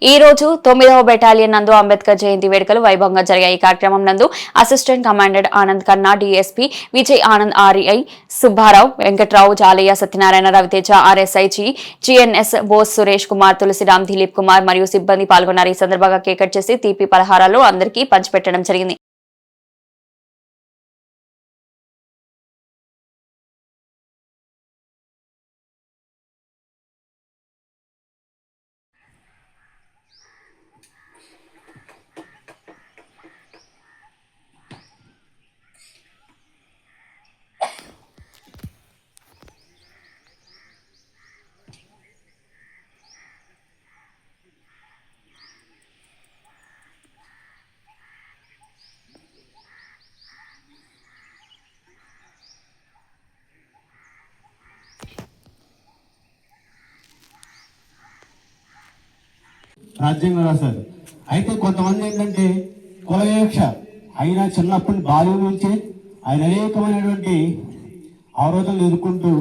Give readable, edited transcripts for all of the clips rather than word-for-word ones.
ఈ రోజు 9వ బెటాలియన్ నందు అంబేద్కర్ జయంతి వేడుకలు వైభవంగా జరిగాయి. ఈ కార్యక్రమం నందు assistant commandant Anand Khanna, DSP Vijay Anand, RI Subbarao, Venkatrao, Jalayya, Satyanarayana, Raviteja, RSI GNS Bose, Suresh Kumar, Tulasiram, Dilip Kumar మరియు సిబ్బంది పాల్గొన్నారు. ఈ సందర్భంగా కేక్ కట్ చేసి తీపి పలహారాలు అందరికీ పంచిపెట్టడం జరిగింది. రాజ్యాంగం రాశారు. అయితే కొంతమంది ఏంటంటే కులవివక్ష అయినా చిన్నప్పటి బాల్యం నుంచే ఆయన అనేకమైనటువంటి అవరోధాలు ఎదుర్కొంటూ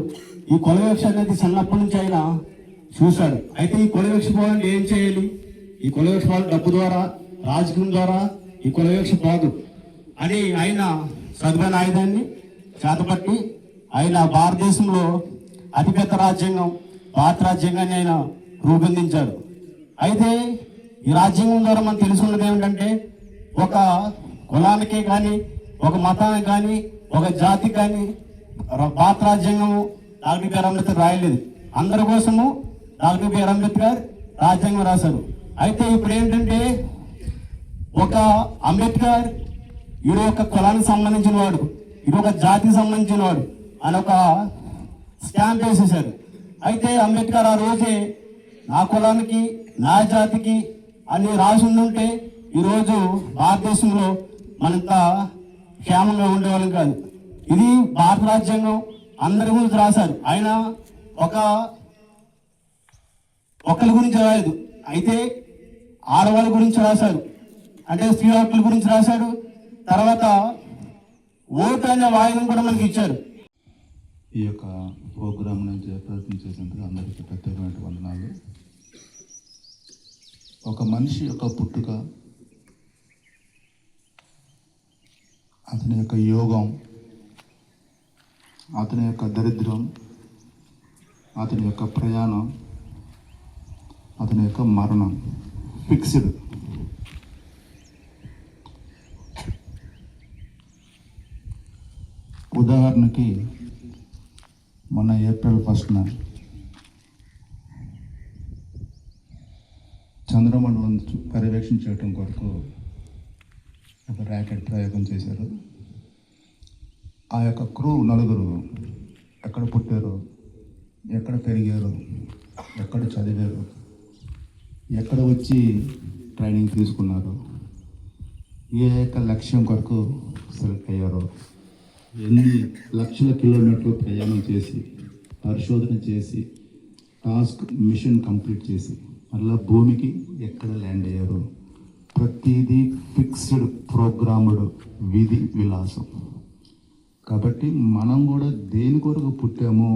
ఈ కులవివక్ష అనేది చిన్నప్పటి నుంచి ఆయన చూశాడు. అయితే ఈ కులవివక్ష పోవాలంటే ఏం చేయాలి? ఈ కులవివక్ష పోవాలి డబ్బు ద్వారా, రాజకీయం ద్వారా ఈ కులవివక్ష పోదు అని ఆయన సద్మైన ఆయుధాన్ని చేతపట్టి ఆయన భారతదేశంలో అతిపెద్ద రాజ్యాంగం భారత రాజ్యాంగాన్ని ఆయన రూపొందించాడు. అయితే ఈ రాజ్యాంగం ద్వారా మనం తెలుసుకున్నది ఏమిటంటే ఒక కులానికి కానీ, ఒక మతానికి కానీ, ఒక జాతి కానీ భారత రాజ్యాంగము డాక్టర్ బిఆర్ అంబేద్కర్ రాయలేదు. అందరి కోసము డాక్టర్ బిఆర్ అంబేద్కర్ రాజ్యాంగం రాశారు. అయితే ఇప్పుడు ఏంటంటే ఒక అంబేద్కర్ ఈడు ఒక కులానికి సంబంధించిన వాడు, ఇది ఒక జాతికి సంబంధించిన వాడు అని ఒక స్టాంప్ వేసేసారు. అయితే అంబేద్కర్ ఆ రోజే నా కులానికి, నా జాతికి అన్ని రాసి ఉండుంటే ఈరోజు భారతదేశంలో మనంత క్షేమంగా ఉండేవాళ్ళం కాదు. ఇది భారత రాజ్యాంగం అందరి గురించి రాశారు. ఆయన ఒకరి గురించి రాలేదు, అయితే ఆడవాళ్ళ గురించి రాశారు, అంటే స్త్రీ హక్కుల గురించి రాశాడు. తర్వాత ఓటు అనే వాయుధం కూడా మనకి ఇచ్చారు. ఈ యొక్క ప్రోగ్రామ్ నుంచి ప్రయత్నం చేసేందుకు అందరికీ ప్రత్యేకమైన వందనాలు. ఒక మనిషి యొక్క పుట్టుక, అతని యొక్క యోగం, అతని యొక్క దరిద్రం, అతని యొక్క ప్రయాణం, అతని యొక్క మరణం ఫిక్స్డ్. ఉదాహరణకి మొన్న ఏప్రిల్ 1న చంద్రమండలం పర్యవేక్షించడం కొరకు ఒక ర్యాకెట్ ప్రయోగం చేశారు. ఆ యొక్క క్రూ నలుగురు ఎక్కడ పుట్టారు, ఎక్కడ పెరిగారు, ఎక్కడ చదివారు, ఎక్కడ వచ్చి ట్రైనింగ్ తీసుకున్నారు, ఏ యొక్క లక్ష్యం కొరకు సెలెక్ట్ అయ్యారో, ఎన్ని లక్షల కిలోమీటర్లు ప్రయాణం చేసి పరిశోధన చేసి టాస్క్ మిషన్ కంప్లీట్ చేసి మళ్ళీ భూమికి ఎక్కడ ల్యాండ్ అయ్యారు, ప్రతిదీ ఫిక్స్డ్ ప్రోగ్రామ్డ్ విధి విలాసం. కాబట్టి మనం కూడా దేని కొరకు పుట్టామో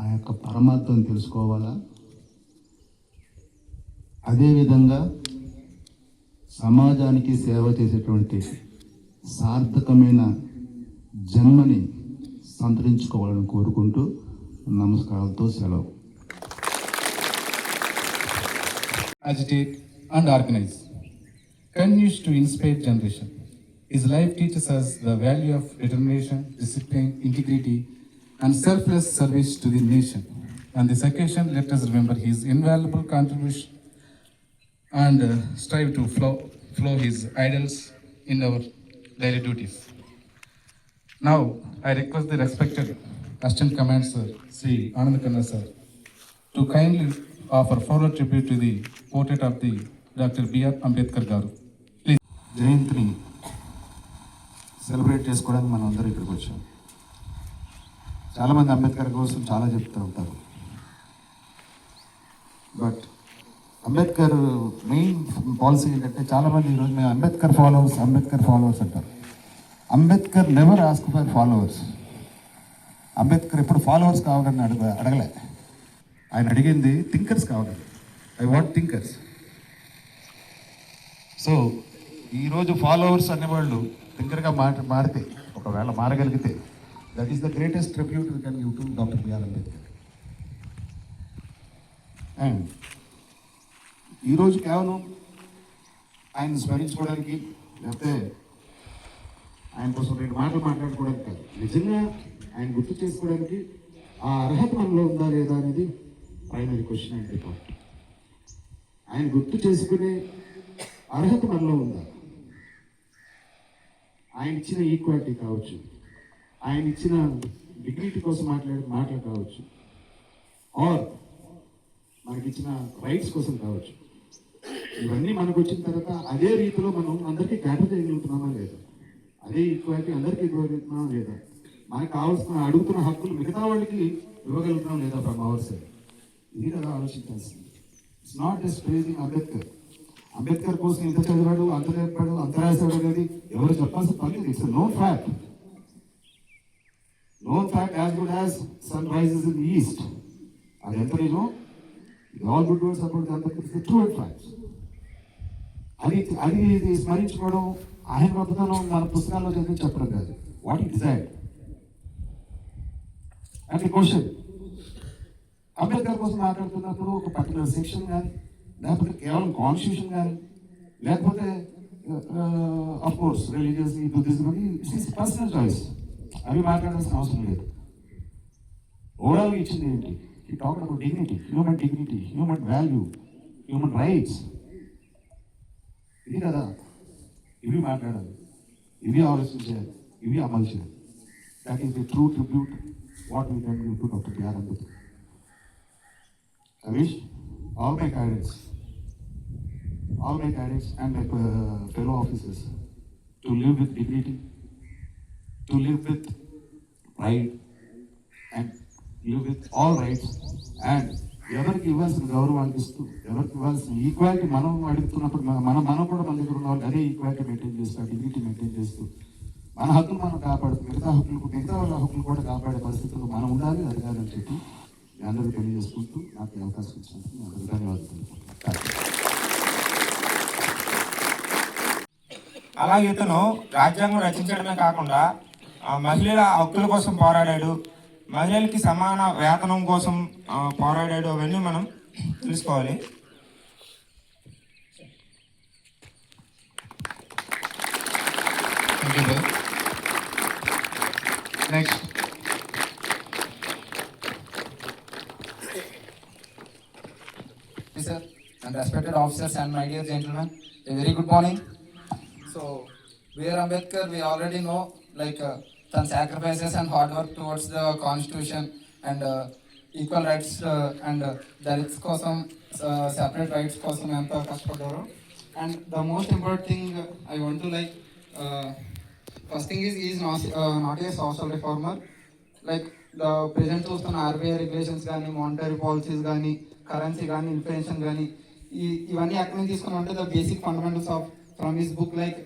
ఆ యొక్క పరమార్థం తెలుసుకోవాలా. అదేవిధంగా సమాజానికి సేవ చేసేటువంటి సార్థకమైన జన్మని సంతరించుకోవాలని కోరుకుంటూ నమస్కారాలతో సెలవు. Agitate and organize. Continues to inspire generation. His life teaches us the value of determination, discipline, integrity, and selfless service to the nation. On this occasion, let us remember his invaluable contribution and strive to flow his ideals in our daily duties. Now, I request the respected Assistant Commander Sir, Sri Anand Khanna Sir, to kindly offer further tribute to the portrait of the Dr. B.R. Ambedkar Garu. Please. జయంతిని celebrate చేసుకోవడానికి మనం అందరూ ఇక్కడికి వచ్చాం. చాలామంది అంబేద్కర్ కోసం చాలా చెప్తూ ఉంటారు, బట్ అంబేద్కర్ మెయిన్ పాలసీ ఏంటంటే చాలామంది ఈరోజు మేము అంబేద్కర్ ఫాలోవర్స్ అంటారు. Ambedkar never ask for followers. Ambedkar ఎప్పుడు ఫాలోవర్స్ కావాలని అడగలే. ఆయన అడిగింది థింకర్స్ కావాలి. I want thinkers. సో ఈరోజు ఫాలోవర్స్ అనేవాళ్ళు థింకర్గా మారితే, ఒకవేళ మారగలిగితే, that is the greatest tribute we can give to doctor BR Ambedkar. And ఈరోజు కేవలం ఆయన స్మరించుకోవడానికి, లేకపోతే ఆయన కోసం 2 మాటలు మాట్లాడుకోవడానికి కాదు, నిజంగా ఆయన గుర్తు చేసుకోవడానికి ఆ అర్హత మనలో ఉందా లేదా అనేది ప్రైమరీ క్వశ్చన్ అండ్ రిపోర్ట్. ఆయన గుర్తు చేసుకునే అర్హత మనలో ఉందా? ఆయన ఇచ్చిన ఈక్వాలిటీ కావచ్చు, ఆయన ఇచ్చిన డిగ్నిటీ కోసం మాట్లాడే మాటలు కావచ్చు, ఆర్ మనకిచ్చిన రైట్స్ కోసం కావచ్చు, ఇవన్నీ మనకు వచ్చిన తర్వాత అదే రీతిలో మనం అందరికీ క్యాటర్ చేయగలుగుతున్నామా లేదా? అదే ఈక్వాలిటీ అందరికీ ఇవ్వగలుగుతున్నామా లేదా? మనకు కావాల్సిన అడుగుతున్న హక్కులు మిగతా వాళ్ళకి ఇవ్వగలుగుతున్నాం లేదా ఫ్రమ్ అవర్ సైడ్? ఇది కదా ఆలోచించాల్సింది. It's not just praising Ambedkar. Ambedkar కోసం ఇంత చదివాడు, అంత చెప్పాడు, అంత రాశాడు అనేది ఎవరు చెప్పాల్సిన పని లేదు. It's known fact. Known fact as good as sun rises in the east. అది ఎంత నిజం? All good words about Ambedkar is the true facts. అది స్మరించుకోవడం, ఆయన గొప్పతనం మన పుస్తకాల్లో చదివి చెప్పడం కాదు. వాట్ ఈ డిజైడ్ అంటే క్వశ్చన్, అంబేద్కర్ కోసం మాట్లాడుతున్నప్పుడు ఒక పర్టికులర్ సెక్షన్ కానీ, లేకపోతే కేవలం కాన్స్టిట్యూషన్ కానీ, లేకపోతే ఆఫ్ కోర్స్ రిలీజియస్ బుద్ధిజం అని ఇట్స్ పర్సనల్ చాయిస్, అవి మాట్లాడాల్సిన అవసరం లేదు. ఓవరాల్గా ఇచ్చింది ఏంటి? ఈ talk about dignity, human value, human rights. ఇది కదా, ఇవి మాట్లాడాలి, ఇవి ఆలోచించాలి, ఇవి అమలు చేయాలి. That is the true tribute what we can give to doctor BR Ambedkar. I wish all my cadets and my fellow officers to live with dignity, to live with pride, and live with all rights. And ఎవరికి ఇవ్వాల్సిన గౌరవాన్ని ఇస్తూ, ఎవరికి ఇవ్వాల్సిన equality మనం అడుగుతున్నప్పుడు మనం కూడా మన దగ్గర ఉన్న వాళ్ళు అదే ఈక్వాలిటీ మెయింటైన్ చేస్తూ, డిగ్నిటీ మెయింటైన్ చేస్తూ, మన హక్కులు మనం కాపాడుతూ, మిగతా వాళ్ళ హక్కులు కూడా కాపాడే పరిస్థితుల్లో మనం ఉండాలి. అది కాదని చెప్పి మీ అందరూ తెలియజేసుకుంటూ నాకు అవకాశం ఇచ్చినందుకు మీ అందరూ ధన్యవాదాలు. అలాగే ఇతను రాజ్యాంగం రచించడమే కాకుండా మహిళల హక్కుల కోసం పోరాడాడు, మహిళలకి సమాన వేతనం కోసం పోరాడాడు. అవన్నీ మనం తెలుసుకోవాలి. Next sir and respected officers and my dear gentlemen, a very good morning. So B.R. Ambedkar, we already know like some sacrifices and hard work towards the constitution and equal rights and the rights kosam separate rights kosam ento kashpadaru. And the most important thing I want to like first thing is he is not a social reformer. Like the present చూస్తున్న RBI regulations కానీ, monetary policies కానీ, currency కానీ, inflation కానీ, ఇవన్నీ ఎక్కడి నుంచి తీసుకుని ఉంటే the basic fundamentals of from his book like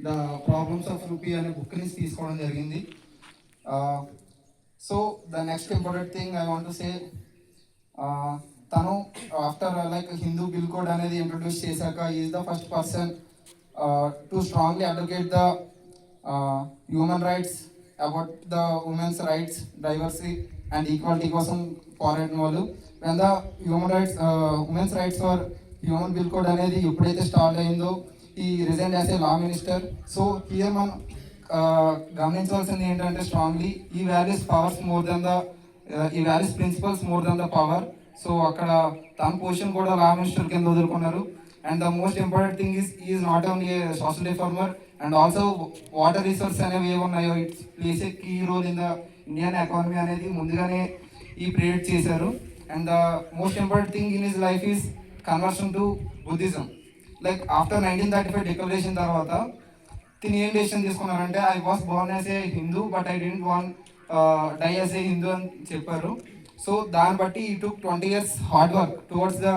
the problems of rupee అనే బుక్ నుంచి తీసుకోవడం జరిగింది. So the next important thing I want to say, తను after like Hindu bill code అనేది ఇంట్రొడ్యూస్ చేశాక is the first person to strongly advocate the human rights, about the women's rights, diversity and equality కోసం పోరాడిన వాళ్ళు. when the human rights women's rights for human bill code అనేది ఎప్పుడైతే start అయిందో ఈ resign as a law minister. So here మనం గమనించవలసింది ఏంటంటే స్ట్రాంగ్లీ ఈ values powers more than the ఈ values principles more than the power. So అక్కడ తన పొజిషన్ కూడా లా మినిస్టర్ కింద వదులుకున్నారు. And the most important thing is not only a social reformer and also water resource అనేవి ఏమున్నాయో it's plays a key role in the Indian economy అనేది ముందుగానే ఈ ప్రేరేట్ చేశారు. And the most important thing in his life is conversion to Buddhism. Like after 1935 declaration తర్వాత తిని ఏం decision తీసుకున్నారంటే I was born as a Hindu but I don't want die as a Hindu అని చెప్పారు. సో దాన్ని బట్టి ఈ took 20 years hard work towards the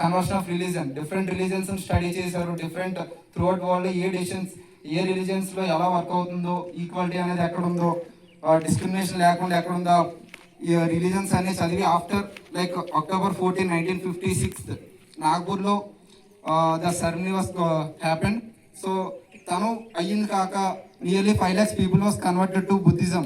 conversion of religion. Different religions study చేశారు, డిఫరెంట్ త్రూఅవుట్ వరల్డ్ ఏ రిలీజన్స్లో ఎలా వర్క్ అవుతుందో, ఈక్వాలిటీ అనేది ఎక్కడ ఉందో, డిస్క్రిమినేషన్ లేకుండా ఎక్కడ ఉందో ఈ రిలీజన్స్ అన్ని చదివి ఆఫ్టర్ లైక్ October 14, 1956 నాగ్పూర్లో the ceremony was happened. So తను అయ్యింది కాక nearly 5 lakhs people was converted to Buddhism.